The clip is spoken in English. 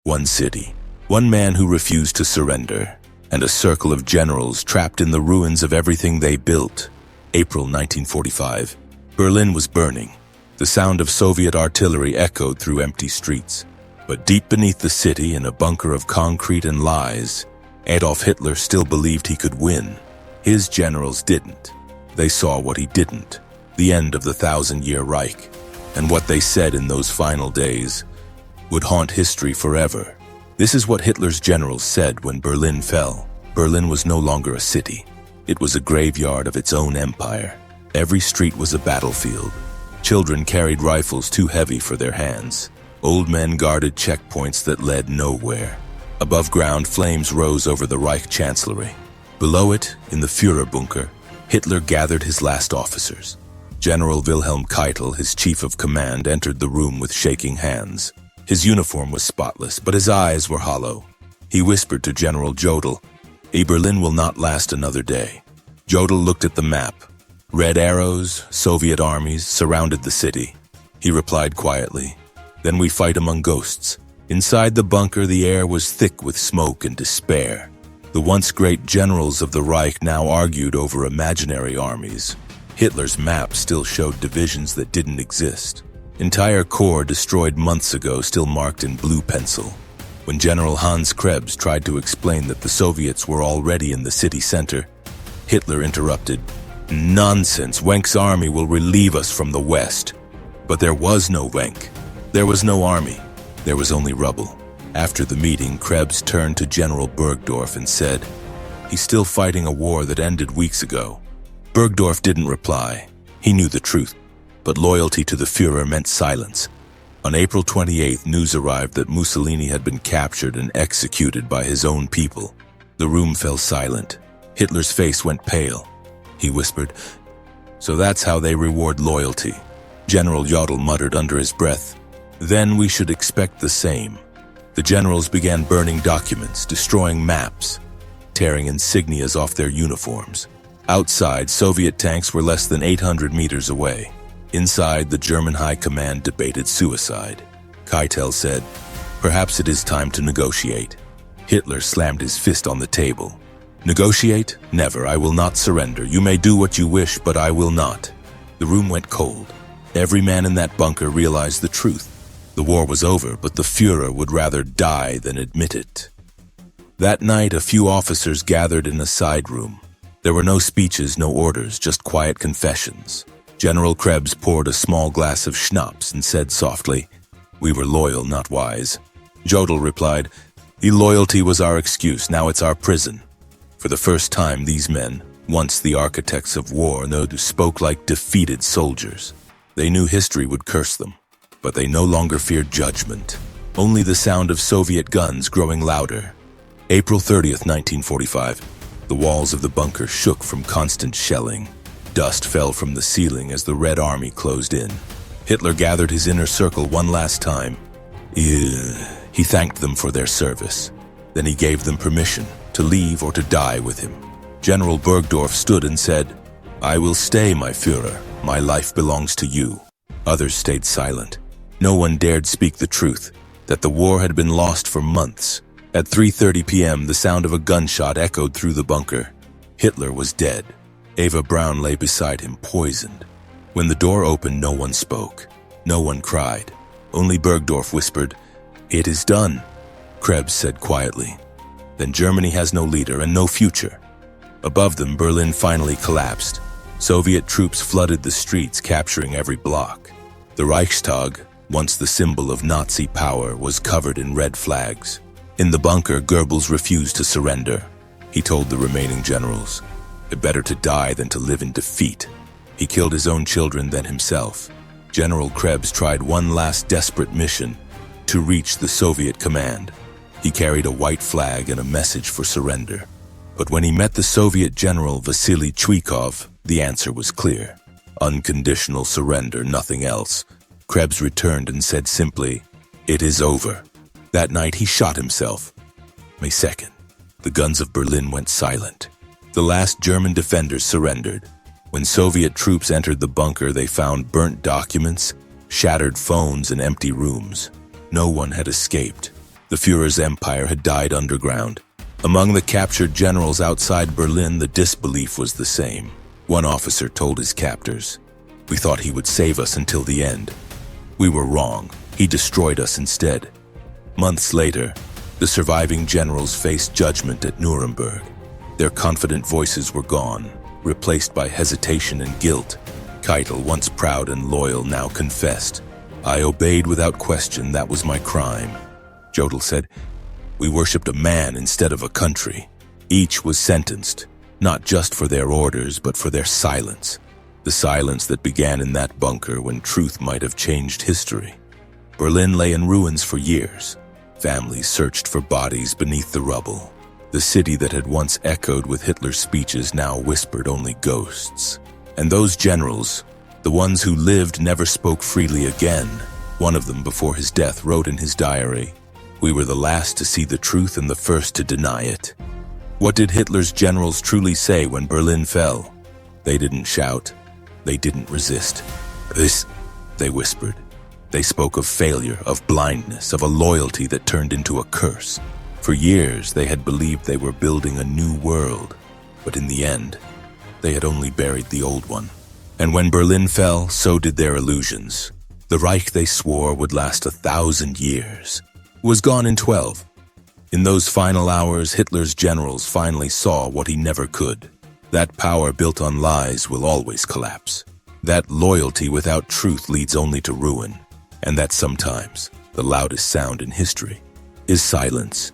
One city, one man who refused to surrender, and a circle of generals trapped in the ruins of everything they built. April 1945. Berlin was burning. The sound of Soviet artillery echoed through empty streets. But deep beneath the city, in a bunker of concrete and lies, Adolf Hitler still believed he could win. His generals didn't. They saw what he didn't, the end of the 1,000-year Reich, and what they said in those final days would haunt history forever. This is what Hitler's generals said when Berlin fell. Berlin was no longer a city. It was a graveyard of its own empire. Every street was a battlefield. Children carried rifles too heavy for their hands. Old men guarded checkpoints that led nowhere. Above ground, flames rose over the Reich Chancellery. Below it, in the Führerbunker, Hitler gathered his last officers. General Wilhelm Keitel, his chief of command, entered the room with shaking hands. His uniform was spotless, but his eyes were hollow. He whispered to General Jodl, "Berlin will not last another day." Jodl looked at the map. Red arrows, Soviet armies, surrounded the city. He replied quietly, "Then we fight among ghosts." Inside the bunker, the air was thick with smoke and despair. The once great generals of the Reich now argued over imaginary armies. Hitler's map still showed divisions that didn't exist. Entire corps destroyed months ago still marked in blue pencil. When General Hans Krebs tried to explain that the Soviets were already in the city center, Hitler interrupted, "Nonsense, Wenck's army will relieve us from the west." But there was no Wenck. There was no army. There was only rubble. After the meeting, Krebs turned to General Burgdorf and said, "He's still fighting a war that ended weeks ago." Burgdorf didn't reply. He knew the truth, but loyalty to the Führer meant silence. On April 28th, news arrived that Mussolini had been captured and executed by his own people. The room fell silent. Hitler's face went pale. He whispered, "So that's how they reward loyalty." General Jodl muttered under his breath, "Then we should expect the same." The generals began burning documents, destroying maps, tearing insignias off their uniforms. Outside, Soviet tanks were less than 800 meters away. Inside, the German High Command debated suicide. Keitel said, "Perhaps it is time to negotiate." Hitler slammed his fist on the table. "Negotiate? Never. I will not surrender. You may do what you wish, but I will not." The room went cold. Every man in that bunker realized the truth. The war was over, but the Führer would rather die than admit it. That night, a few officers gathered in a side room. There were no speeches, no orders, just quiet confessions. General Krebs poured a small glass of schnapps and said softly, "We were loyal, not wise." Jodl replied, "The loyalty was our excuse, now it's our prison." For the first time, these men, once the architects of war, spoke like defeated soldiers. They knew history would curse them, but they no longer feared judgment. Only the sound of Soviet guns growing louder. April 30th, 1945. The walls of the bunker shook from constant shelling. Dust fell from the ceiling as the Red Army closed in. Hitler gathered his inner circle one last time. He thanked them for their service. Then he gave them permission to leave or to die with him. General Burgdorf stood and said, "I will stay, my Führer. My life belongs to you." Others stayed silent. No one dared speak the truth, that the war had been lost for months. At 3:30 p.m., the sound of a gunshot echoed through the bunker. Hitler was dead. Eva Braun lay beside him, poisoned. When the door opened, no one spoke. No one cried. Only Burgdorf whispered, "It is done," Krebs said quietly. "Then Germany has no leader and no future." Above them, Berlin finally collapsed. Soviet troops flooded the streets, capturing every block. The Reichstag, once the symbol of Nazi power, was covered in red flags. In the bunker, Goebbels refused to surrender. He told the remaining generals, "Better to die than to live in defeat." He killed his own children, then himself. General Krebs tried one last desperate mission, to reach the Soviet command. He carried a white flag and a message for surrender. But when he met the Soviet general Vasily Chuikov, the answer was clear. Unconditional surrender, nothing else. Krebs returned and said simply, "It is over." That night he shot himself. May 2nd, the guns of Berlin went silent. The last German defenders surrendered. When Soviet troops entered the bunker, they found burnt documents, shattered phones, and empty rooms. No one had escaped. The Führer's empire had died underground. Among the captured generals outside Berlin, the disbelief was the same. One officer told his captors, "We thought he would save us until the end. We were wrong. He destroyed us instead." Months later, the surviving generals faced judgment at Nuremberg. Their confident voices were gone, replaced by hesitation and guilt. Keitel, once proud and loyal, now confessed, "I obeyed without question, that was my crime." Jodl said, "We worshipped a man instead of a country." Each was sentenced, not just for their orders, but for their silence. The silence that began in that bunker when truth might have changed history. Berlin lay in ruins for years. Families searched for bodies beneath the rubble. The city that had once echoed with Hitler's speeches now whispered only ghosts. And those generals, the ones who lived, never spoke freely again. One of them, before his death, wrote in his diary, "We were the last to see the truth and the first to deny it." What did Hitler's generals truly say when Berlin fell? They didn't shout. They didn't resist. "This," they whispered. They spoke of failure, of blindness, of a loyalty that turned into a curse. For years, they had believed they were building a new world, but in the end, they had only buried the old one. And when Berlin fell, so did their illusions. The Reich they swore would last 1,000 years was gone in 12. In those final hours, Hitler's generals finally saw what he never could. That power built on lies will always collapse. That loyalty without truth leads only to ruin. And that sometimes, the loudest sound in history is silence.